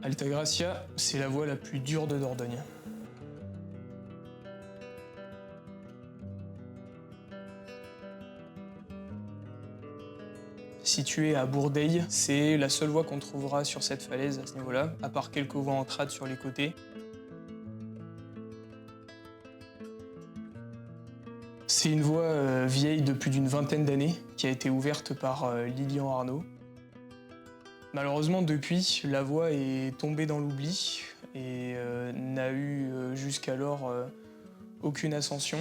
Altagracia, c'est la voie la plus dure de Dordogne. Située à Bourdeille, c'est la seule voie qu'on trouvera sur cette falaise à ce niveau-là, à part quelques voies en trad sur les côtés. C'est une voie vieille de plus d'une vingtaine d'années, qui a été ouverte par Lilian Arnaud. Malheureusement, depuis, la voie est tombée dans l'oubli et n'a eu jusqu'alors aucune ascension.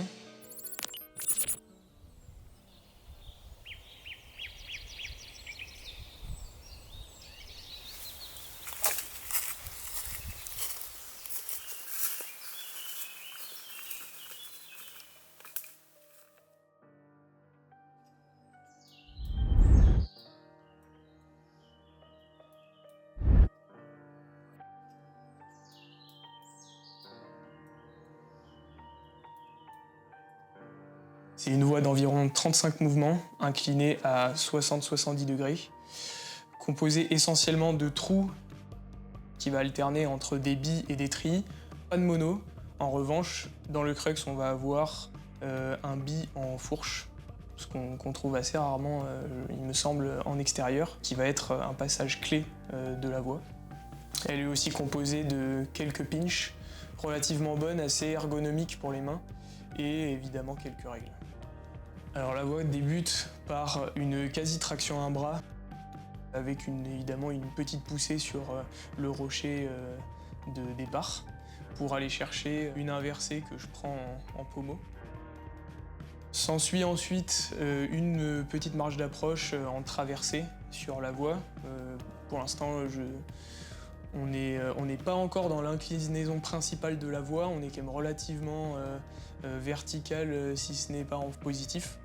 C'est une voie d'environ 35 mouvements, inclinée à 60-70 degrés, composée essentiellement de trous qui va alterner entre des billes et des trilles, pas de mono. En revanche, dans le crux, on va avoir un billes en fourche, ce qu'on trouve assez rarement, il me semble, en extérieur, qui va être un passage clé de la voie. Elle est aussi composée de quelques pinches relativement bonnes, assez ergonomiques pour les mains, et évidemment quelques règles. Alors la voie débute par une quasi-traction à un bras, avec évidemment une petite poussée sur le rocher de départ, pour aller chercher une inversée que je prends en pommeau. S'ensuit ensuite une petite marche d'approche en traversée sur la voie. Pour l'instant, on n'est pas encore dans l'inclinaison principale de la voie, on est quand même relativement vertical, si ce n'est pas en positif,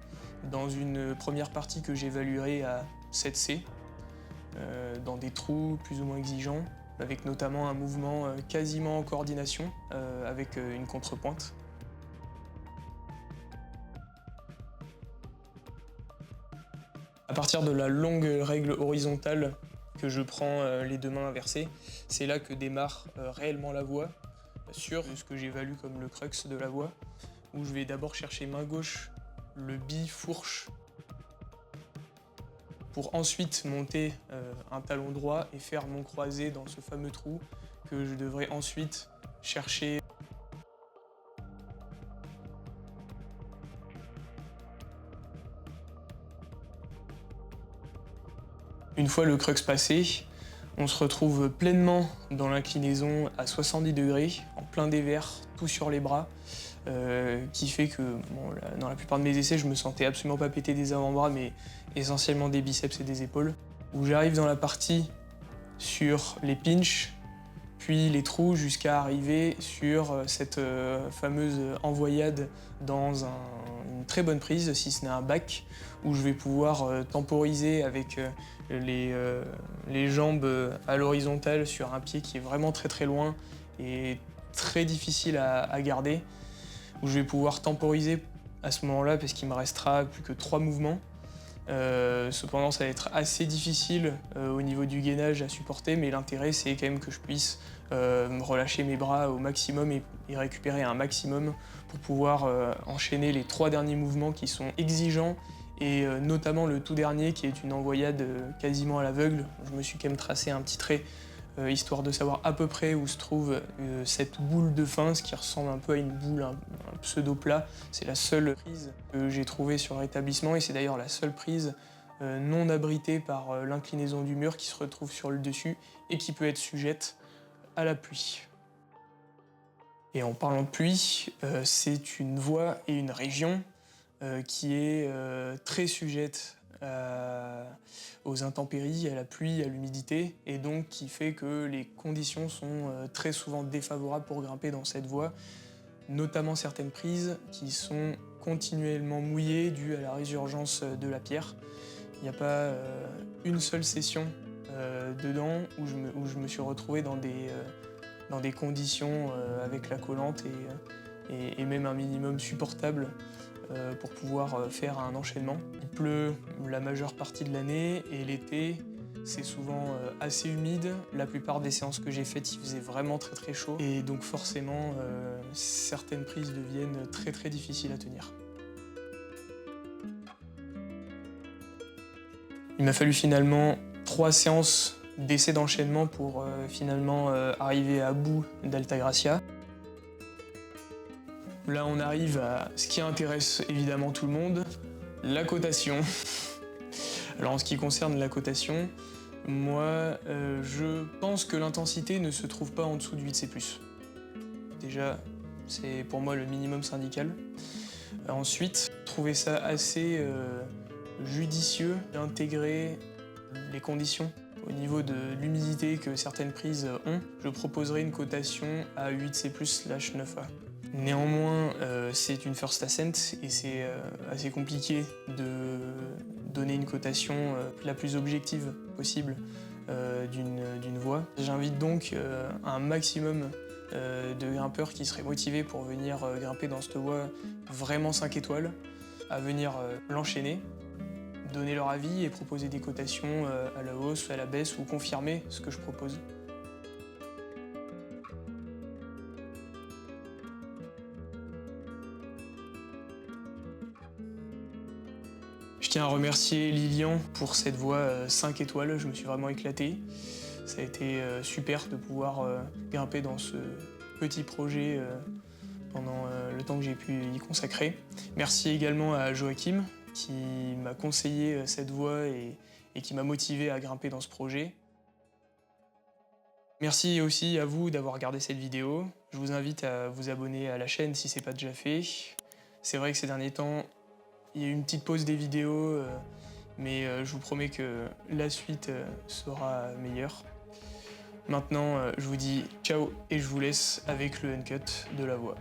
dans une première partie que j'évaluerai à 7C, dans des trous plus ou moins exigeants, avec notamment un mouvement quasiment en coordination, avec une contrepointe. À partir de la longue règle horizontale que je prends les deux mains inversées, c'est là que démarre réellement la voie, sur ce que j'évalue comme le crux de la voie, où je vais d'abord chercher main gauche le billes fourche, pour ensuite monter un talon droit et faire mon croisé dans ce fameux trou que je devrais ensuite chercher. Une fois le crux passé, on se retrouve pleinement dans l'inclinaison à 70 degrés, en plein dévers, tout sur les bras, qui fait que dans la plupart de mes essais, je me sentais absolument pas péter des avant-bras, mais essentiellement des biceps et des épaules. Où j'arrive dans la partie sur les pinches, puis les trous, jusqu'à arriver sur cette fameuse envoyade dans une très bonne prise, si ce n'est un back, où je vais pouvoir temporiser avec les jambes à l'horizontale sur un pied qui est vraiment très loin et très difficile à garder, où je vais pouvoir temporiser à ce moment-là parce qu'il me restera plus que 3 mouvements. Cependant, ça va être assez difficile au niveau du gainage à supporter, mais l'intérêt c'est quand même que je puisse relâcher mes bras au maximum et récupérer un maximum pour pouvoir enchaîner les 3 derniers mouvements qui sont exigeants, et notamment le tout dernier qui est une envoyade quasiment à l'aveugle. Je me suis quand même tracé un petit trait histoire de savoir à peu près où se trouve cette boule de fin, ce qui ressemble un peu à une boule, un pseudo-plat. C'est la seule prise que j'ai trouvée sur le rétablissement, et c'est d'ailleurs la seule prise non abritée par l'inclinaison du mur qui se retrouve sur le dessus et qui peut être sujette à la pluie. Et en parlant de pluie, c'est une voie et une région qui est très sujette aux intempéries, à la pluie, à l'humidité, et donc qui fait que les conditions sont très souvent défavorables pour grimper dans cette voie, notamment certaines prises qui sont continuellement mouillées dues à la résurgence de la pierre. Il n'y a pas une seule session dedans où je me suis retrouvé dans des conditions avec la collante et même un minimum supportable pour pouvoir faire un enchaînement. Il pleut la majeure partie de l'année, et l'été, c'est souvent assez humide. La plupart des séances que j'ai faites, il faisait vraiment très chaud. Et donc forcément, certaines prises deviennent très difficiles à tenir. Il m'a fallu finalement 3 séances d'essais d'enchaînement pour finalement arriver à bout d'Altagracia. Là, on arrive à ce qui intéresse évidemment tout le monde, la cotation. Alors en ce qui concerne la cotation, moi, je pense que l'intensité ne se trouve pas en dessous de 8C+. Déjà, c'est pour moi le minimum syndical. Ensuite, trouver ça assez judicieux d'intégrer les conditions au niveau de l'humidité que certaines prises ont. Je proposerai une cotation à 8C+/9A. Néanmoins, c'est une first ascent et c'est assez compliqué de donner une cotation la plus objective possible d'une voie. J'invite donc un maximum de grimpeurs qui seraient motivés pour venir grimper dans cette voie vraiment 5 étoiles, à venir l'enchaîner, donner leur avis et proposer des cotations à la hausse, à la baisse ou confirmer ce que je propose. Je tiens à remercier Lilian pour cette voie 5 étoiles, je me suis vraiment éclaté. Ça a été super de pouvoir grimper dans ce petit projet pendant le temps que j'ai pu y consacrer. Merci également à Joachim qui m'a conseillé cette voie et qui m'a motivé à grimper dans ce projet. Merci aussi à vous d'avoir regardé cette vidéo. Je vous invite à vous abonner à la chaîne si ce n'est pas déjà fait. C'est vrai que ces derniers temps, il y a eu une petite pause des vidéos, mais je vous promets que la suite sera meilleure. Maintenant, je vous dis ciao et je vous laisse avec le uncut de la voie.